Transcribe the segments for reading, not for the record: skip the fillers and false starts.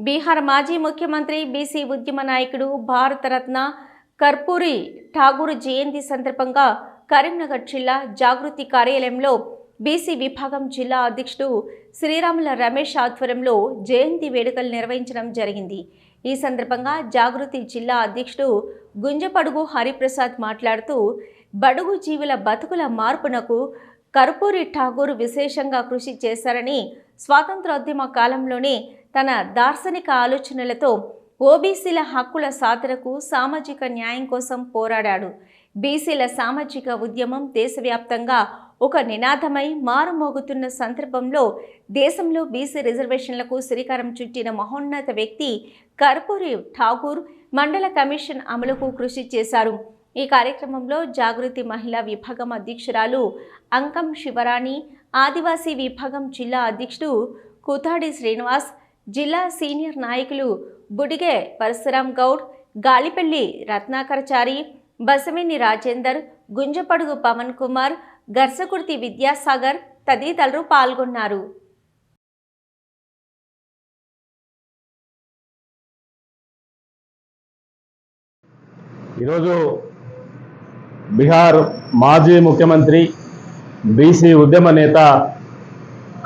బీహార్ మాజీ ముఖ్యమంత్రి బీసీ ఉద్యమ నాయకుడు భారతరత్న కర్పూరి ఠాగూర్ జయంతి సందర్భంగా కరీంనగర్ జిల్లా జాగృతి కార్యాలయంలో బీసీ విభాగం జిల్లా అధ్యక్షుడు శ్రీరాముల రమేష్ ఆధ్వర్యంలో జయంతి వేడుకలు నిర్వహించడం జరిగింది। ఈ సందర్భంగా జాగృతి జిల్లా అధ్యక్షుడు గుంజపడుగు హరిప్రసాద్ మాట్లాడుతూ బడుగు జీవుల బతుకుల మార్పునకు కర్పూరి ఠాగూర్ విశేషంగా కృషి చేశారని, స్వాతంత్రోద్యమ కాలంలోనే తన దార్శనిక ఆలోచనలతో ఓబీసీల హక్కుల సాధనకు సామాజిక న్యాయం కోసం పోరాడాడు। బీసీల సామాజిక ఉద్యమం దేశవ్యాప్తంగా ఒక నినాదమై మారుమోగుతున్న సందర్భంలో దేశంలో బీసీ రిజర్వేషన్లకు శ్రీకారం చుట్టిన మహోన్నత వ్యక్తి కర్పూరి ఠాగూర్ మండల కమిషన్ అమలుకు కృషి చేశారు। ఈ కార్యక్రమంలో జాగృతి మహిళా విభాగం అధ్యక్షురాలు అంకం శివరాణి, ఆదివాసీ విభాగం జిల్లా అధ్యక్షుడు కుతాడి శ్రీనివాస్, జిల్లా సీనియర్ నాయకులు బుడిగే పరశురాం గౌడ్, గాలిపల్లి రత్నాకరచారి, బసవేని రాజేందర్, గుంజపడుగు పవన్ కుమార్, గర్సకుర్తి విద్యాసాగర్ తదితరులు పాల్గొన్నారు। ఈరోజు బీహార్ మాజీ ముఖ్యమంత్రి బీసీ ఉద్యమ నేత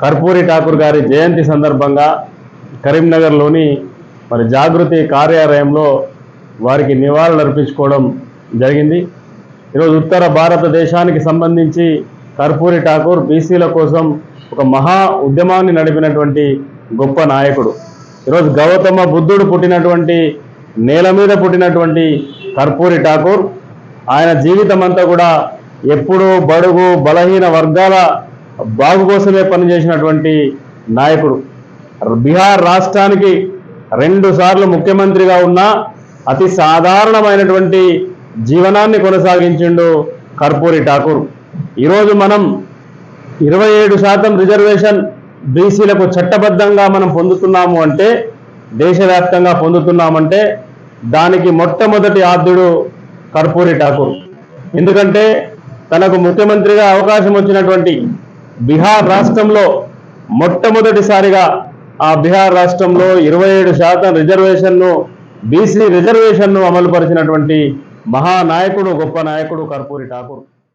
కర్పూరి ఠాకూర్ గారి జయంతి సందర్భంగా కరీంనగర్లోని జాగృతి కార్యాలయంలో వారికి నివాళులు అర్పించుకోవడం జరిగింది। ఈరోజు ఉత్తర భారతదేశానికి సంబంధించి కర్పూరి ఠాకూర్ బీసీల కోసం ఒక మహా ఉద్యమాన్ని నడిపినటువంటి గొప్ప నాయకుడు। ఈరోజు గౌతమ బుద్ధుడు పుట్టినటువంటి నేల మీద పుట్టినటువంటి కర్పూరి ఠాకూర్ ఆయన జీవితం అంతా కూడా ఎప్పుడూ బడుగు బలహీన వర్గాల బాగు కోసమే పనిచేసినటువంటి నాయకుడు। బీహార్ రాష్ట్రానికి 2 సార్లు ముఖ్యమంత్రిగా ఉన్న అతి సాధారణమైనటువంటి జీవనాన్ని కొనసాగించిండు కర్పూరి ఠాకూర్। ఈరోజు మనం 27% రిజర్వేషన్ బీసీలకు చట్టబద్ధంగా మనం పొందుతున్నాము అంటే, దేశవ్యాప్తంగా పొందుతున్నామంటే దానికి మొట్టమొదటి ఆద్యుడు కర్పూరి ఠాకూర్। ఎందుకంటే తనకు ముఖ్యమంత్రిగా అవకాశం వచ్చినటువంటి బీహార్ రాష్ట్రంలో మొట్టమొదటిసారిగా ఆ బీహార్ రాష్ట్రంలో 27% రిజర్వేషన్ను బీసీ రిజర్వేషన్ను అమలుపరిచినటువంటి మహానాయకుడు, గొప్ప నాయకుడు కర్పూరి ఠాకూర్।